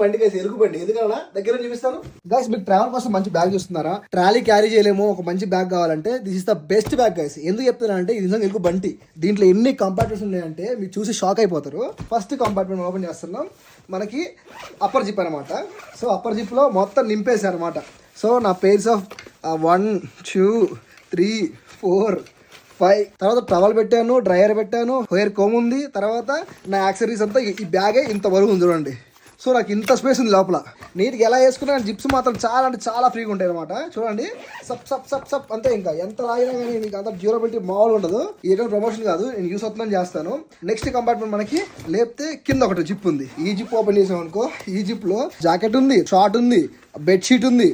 బండికి వేసి ఎలుగు బండి ఎందుకన్నా దగ్గర చూపిస్తాను గైస్. మీకు ట్రావెల్ కోసం మంచి బ్యాగ్ చూస్తున్నారా? ట్రాలీ క్యారీ చేయలేము, ఒక మంచి బ్యాగ్ కావాలంటే this is the best bag guys. ఎందుకు చెప్తున్నానంటే ఇది నిజంగా ఎలుగు బండి. దీంట్లో ఎన్ని కంపార్ట్మెంట్స్ ఉన్నాయంటే మీరు చూసి షాక్ అయిపోతారు. ఫస్ట్ కంపార్ట్మెంట్ ఓపెన్ చేస్తున్నాం, మనకి అప్పర్ జిప్ అనమాట. సో అప్పర్ జిప్లో మొత్తం నింపేశారు అనమాట. సో నా పేర్స్ ఆఫ్ 1 2 3 4 5 తర్వాత టవల్ పెట్టాను, డ్రైయర్ పెట్టాను, హెయిర్ కోమ్ ఉంది, తర్వాత నా యాక్సరీస్ అంతా ఈ బ్యాగే ఇంత బరువు ఉంది చూడండి. సో నాకు ఇంత స్పేస్ ఉంది లోపల. నీట్గా ఎలా వేసుకున్నా జిప్స్ మాత్రం చాలా అంటే చాలా ఫ్రీగా ఉంటాయి అనమాట. చూడండి సప్ సప్ సప్ సప్ అంతే. ఇంకా ఎంత లాగినా కానీ మీకు అంత డ్యూరబిలిటీ మామూలుగా ఉండదు. ఈ ప్రమోషన్ కాదు, నేను యూస్ అవుతుందని చేస్తాను. నెక్స్ట్ కంపార్ట్మెంట్ మనకి లేపితే కింద ఒకటి జిప్ ఉంది. ఈ జిప్ ఓపెన్ చేసాం అనుకో, ఈ జిప్ లో జాకెట్ ఉంది, షార్ట్ ఉంది, బెడ్షీట్ ఉంది.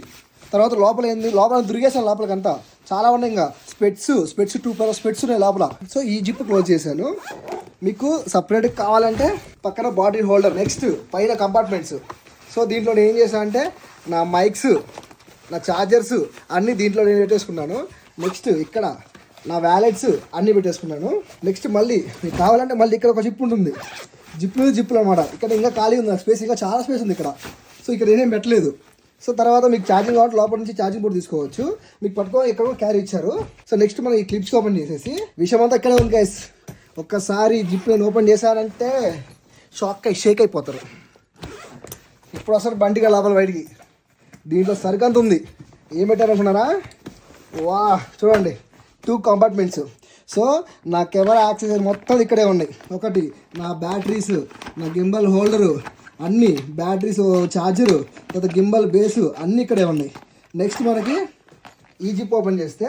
తర్వాత లోపల ఏంది, లోపల దురిగేసాను లోపలికంతా చాలా ఉన్నాయి. ఇంకా స్పెట్స్ 2 pair స్పెట్స్ ఉన్నాయి లోపల. సో ఈ జిప్ క్లోజ్ చేశాను. మీకు సపరేట్ కావాలంటే పక్కన బాడీ హోల్డర్. నెక్స్ట్ పైన కంపార్ట్మెంట్స్. సో దీంట్లో నేను ఏం చేశాను అంటే నా మైక్స్, నా ఛార్జర్స్ అన్నీ దీంట్లో నేను పెట్టేసుకున్నాను. నెక్స్ట్ ఇక్కడ నా వ్యాలెట్స్ అన్నీ పెట్టేసుకున్నాను. నెక్స్ట్ మళ్ళీ మీకు కావాలంటే మళ్ళీ ఇక్కడ ఒక జిప్ ఉంటుంది. జిప్పులు అనమాట. ఇక్కడ ఇంకా ఖాళీ ఉంది స్పేస్, ఇంకా చాలా స్పేస్ ఉంది ఇక్కడ. సో ఇక్కడ నేనేం పెట్టలేదు. సో తర్వాత మీకు ఛార్జింగ్ కాబట్టి లోపల నుంచి ఛార్జింగ్ బోర్డు తీసుకోవచ్చు. మీకు పట్టుకొని ఇక్కడ కూడా క్యారీ ఇచ్చారు. సో నెక్స్ట్ మనం ఈ క్లిప్స్ ఓపెన్ చేసేసి విషయం అంతా ఇక్కడే ఉంది గైస్. ఒక్కసారి జిప్ నేను ఓపెన్ చేశానంటే షేక్ అయిపోతారు. ఇప్పుడు అసలు బండిగా లోపల బయటికి దీంట్లో సరికంత ఉంది. ఏం పెట్టారనుకున్నారా? వా చూడండి 2 కంపార్ట్మెంట్స్. సో నా కెమెరా యాక్సెసరీ మొత్తం ఇక్కడే ఉన్నాయి. ఒకటి నా బ్యాటరీస్, నా గింబల్ హోల్డరు, అన్నీ బ్యాటరీస్, ఛార్జరు, తర్వాత గింబల్ బేసు అన్నీ ఇక్కడే ఉన్నాయి. నెక్స్ట్ మనకి ఈ జిప్ ఓపెన్ చేస్తే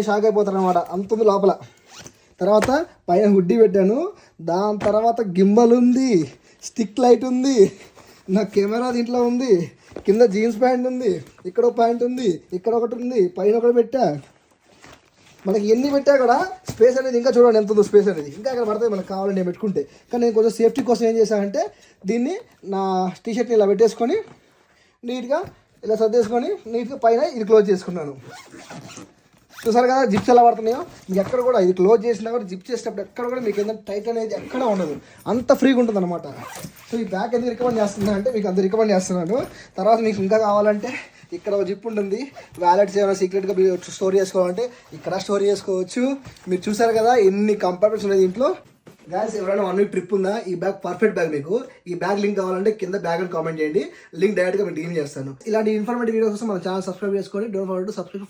షాక్ అయిపోతారు అనమాట. అంత ఉంది లోపల. తర్వాత పైన హుడ్డీ పెట్టాను. దాని తర్వాత గింబల్ ఉంది, స్టిక్ లైట్ ఉంది, నా కెమెరా దీంట్లో ఉంది, కింద జీన్స్ ప్యాంట్ ఉంది, ఇక్కడ ఒక ప్యాంట్ ఉంది, ఇక్కడ ఒకటి ఉంది, పైన ఒకటి పెట్టా. మనకి ఎన్ని పెట్టా కూడా స్పేస్ అనేది ఇంకా చూడండి ఎంత ఉందో స్పేస్ అనేది. ఇంకా అక్కడ పడతాయి మనకు కావాలని నేను పెట్టుకుంటే. కానీ నేను కొంచెం సేఫ్టీ కోసం ఏం చేశానంటే దీన్ని నా టీషర్ట్ని ఇలా పెట్టేసుకొని నీట్గా ఇలా సర్దేసుకొని నీట్గా పైన ఇది క్లోజ్ చేసుకున్నాను. చూసారు కదా జిప్స్ ఎలా పడుతున్నాయో. మీకు ఎక్కడ కూడా ఇది క్లోజ్ చేసినా కూడా జిప్ చేసేటప్పుడు ఎక్కడ కూడా మీకు ఏంటంటే టైట్ అనేది ఎక్కడ ఉండదు, అంత ఫ్రీగా ఉంటుంది అనమాట. సో ఈ బ్యాగ్ ఎందుకు రికమెండ్ చేస్తున్నా అంటే మీకు అందరు రికమెండ్ చేస్తున్నాను. తర్వాత మీకు ఇంకా కావాలంటే ఇక్కడ ఒక జిప్ ఉంటుంది. వ్యాలెట్స్ ఏమైనా సీక్రెట్గా స్టోర్ చేసుకోవాలంటే ఇక్కడ స్టోర్ చేసుకోవచ్చు. మీరు చూసారు కదా ఎన్ని కంపార్ట్మెంట్స్ ఉన్నాయి దీంట్లో. గాయస్ ఎవరైనా 1 week ట్రిప్ ఉందా, ఈ బ్యాగ్ పర్ఫెక్ట్ బ్యాగ్. మీకు ఈ బ్యాగ్ లింక్ కావాలంటే కింద బ్యాగ్ అని కామెంట్ చేయండి, లింక్ డైరెక్ట్గా మీకు డీల్ చేస్తాను. ఇలాంటి ఇన్ఫర్మేటివ్ వీడియోస్ కోసం మన ఛానల్ సబ్స్క్రైబ్ చేసుకోండి. Don't forget to subscribe.